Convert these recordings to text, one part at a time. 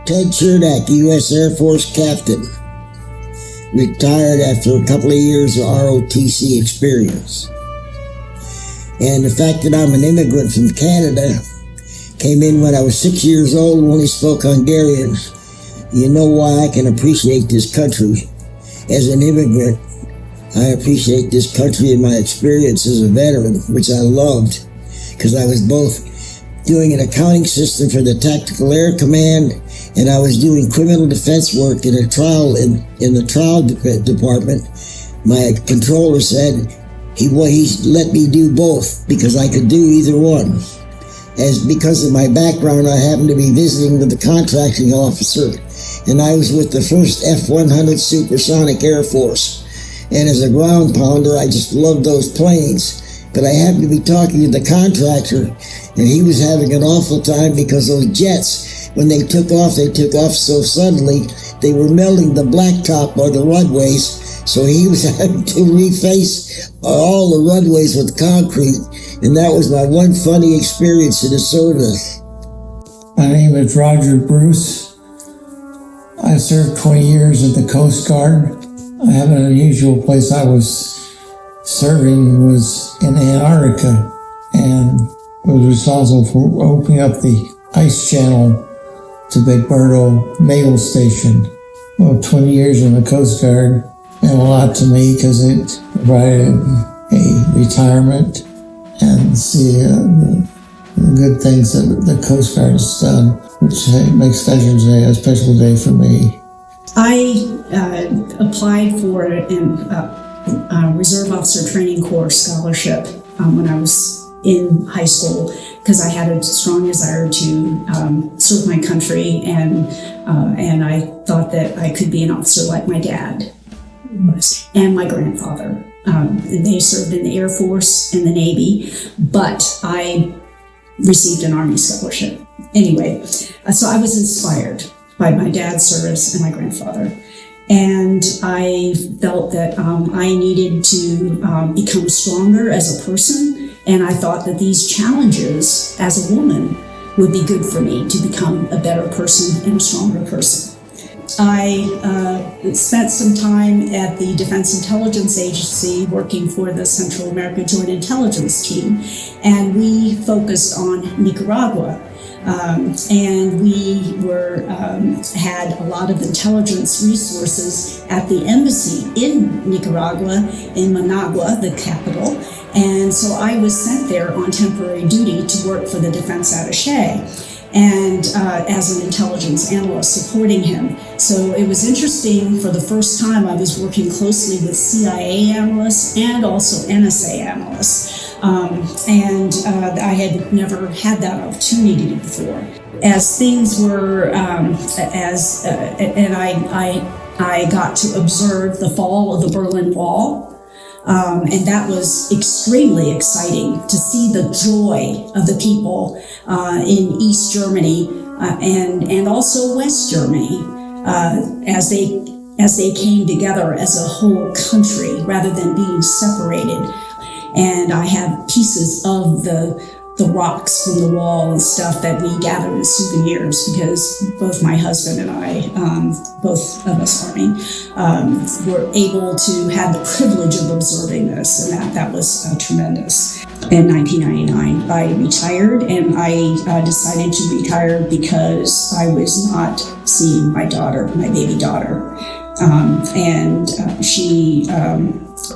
Ted Chernak, U.S. Air Force captain, retired after a couple of years of ROTC experience. And the fact that I'm an immigrant from Canada, came in when I was 6 years old, only spoke Hungarian. You know why I can appreciate this country. As an immigrant, I appreciate this country and my experience as a veteran, which I loved, because I was both doing an accounting system for the Tactical Air Command, and I was doing criminal defense work in a trial in the trial department. My controller said he let me do both because I could do either one. Because of my background, I happened to be visiting with the contracting officer, and I was with the first F-100 Supersonic Air Force. And as a ground pounder, I just loved those planes. But I happened to be talking to the contractor, and he was having an awful time because those jets, when they took off so suddenly, they were melting the blacktop or the runways. So he was having to reface all the runways with concrete. And that was my one funny experience in the service. My name is Roger Bruce. I served 20 years in the Coast Guard. I have an unusual place I was serving was in Antarctica and was responsible for opening up the ice channel to McMurdo Naval Station. Well, 20 years in the Coast Guard meant a lot to me because it provided a retirement and see the good things that the Coast Guard has done, which makes Veterans Day a special day for me. I applied for a Reserve Officer Training Corps scholarship when I was in high school because I had a strong desire to serve my country, and I thought that I could be an officer like my dad was and my grandfather. They served in the Air Force and the Navy, but I received an Army scholarship. Anyway, so I was inspired by my dad's service and my grandfather. And I felt that I needed to become stronger as a person, and I thought that these challenges as a woman would be good for me to become a better person and a stronger person. I spent some time at the Defense Intelligence Agency working for the Central America Joint Intelligence Team, and we focused on Nicaragua. And we had a lot of intelligence resources at the embassy in Nicaragua, in Managua, the capital. And so I was sent there on temporary duty to work for the defense attaché and as an intelligence analyst supporting him. So it was interesting. For the first time, I was working closely with CIA analysts and also NSA analysts. And I had never had that opportunity before. As things were, I got to observe the fall of the Berlin Wall. And that was extremely exciting to see the joy of the people in East Germany and also West Germany as they came together as a whole country rather than being separated. And I have pieces of the rocks from the wall and stuff that we gathered as souvenirs because both my husband and I, both of us Army, were able to have the privilege of observing this, and that was tremendous. In 1999, I retired, and I decided to retire because I was not seeing my daughter, my baby daughter. She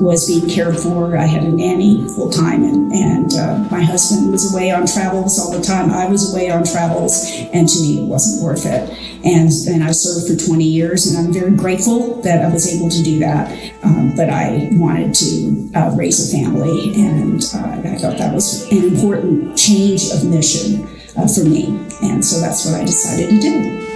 was being cared for. I had a nanny full time, and my husband was away on travels all the time. I was away on travels, and to me, it wasn't worth it. And I served for 20 years, and I'm very grateful that I was able to do that. But I wanted to raise a family, and I thought that was an important change of mission for me. And so that's what I decided to do.